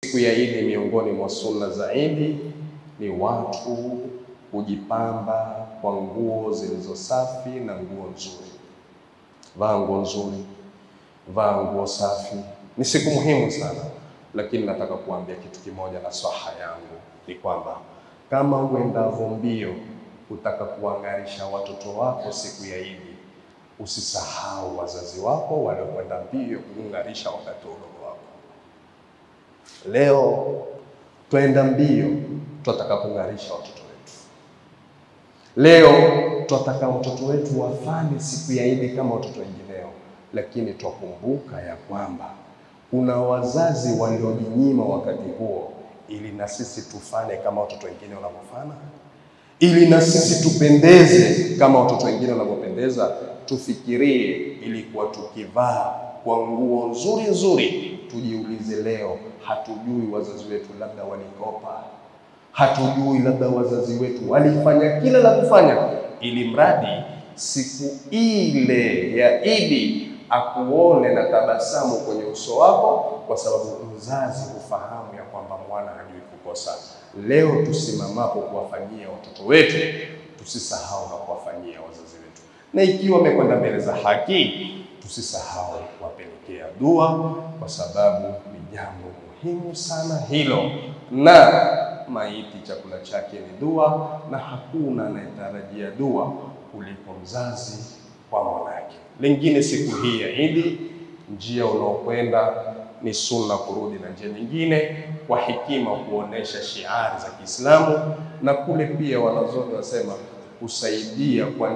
Siku ya Idi, miongoni mwa sunna za Idi ni watu kujipamba kwa nguo zilizo safi na nguo nzuri. Vaa nguo nzuri, vaa nguo safi. Ni siku muhimu sana, lakini nataka kuambia kitu kimoja na swaha yangu ni kwamba kama uendavyo mbio utaka kuangarisha watoto wako siku ya Idi, usisahau wazazi wako waliokwenda mbio kuungarisha wakati udogo wako. Leo twenda mbio, tunataka kungarisha watoto wetu. Leo tunataka watoto wetu wafanye siku ya Idi kama watoto wengineo, lakini twakumbuka ya kwamba kuna wazazi waliojinyima wakati huo ili na sisi tufanye kama watoto wengine wanavyofanya, ili na sisi tupendeze kama watoto wengine wanavyopendeza. Tufikirie ilikuwa tukivaa kwa nguo nzuri nzuri, tujiulize leo, hatujui wazazi wetu labda walikopa, hatujui labda wazazi wetu walifanya kila la kufanya ili mradi siku ile ya Idi akuone na tabasamu kwenye uso wako, kwa sababu mzazi hufahamu ya kwamba mwana hajui kukosa. Leo tusimamapo kuwafanyia watoto wetu, tusisahau na kuwafanyia wazazi wetu, na ikiwa wamekwenda mbele za haki, tusisahau kuwapelekea dua, kwa sababu ni jambo muhimu sana hilo. Na maiti chakula chake ni dua, na hakuna anayetarajia dua kuliko mzazi kwa mwanake. Lingine, siku hii ya Idi, njia unaokwenda ni sunna kurudi na njia nyingine kwa hekima, kuonesha shiari za Kiislamu, na kule pia wanazuoni wasema kusaidia kwa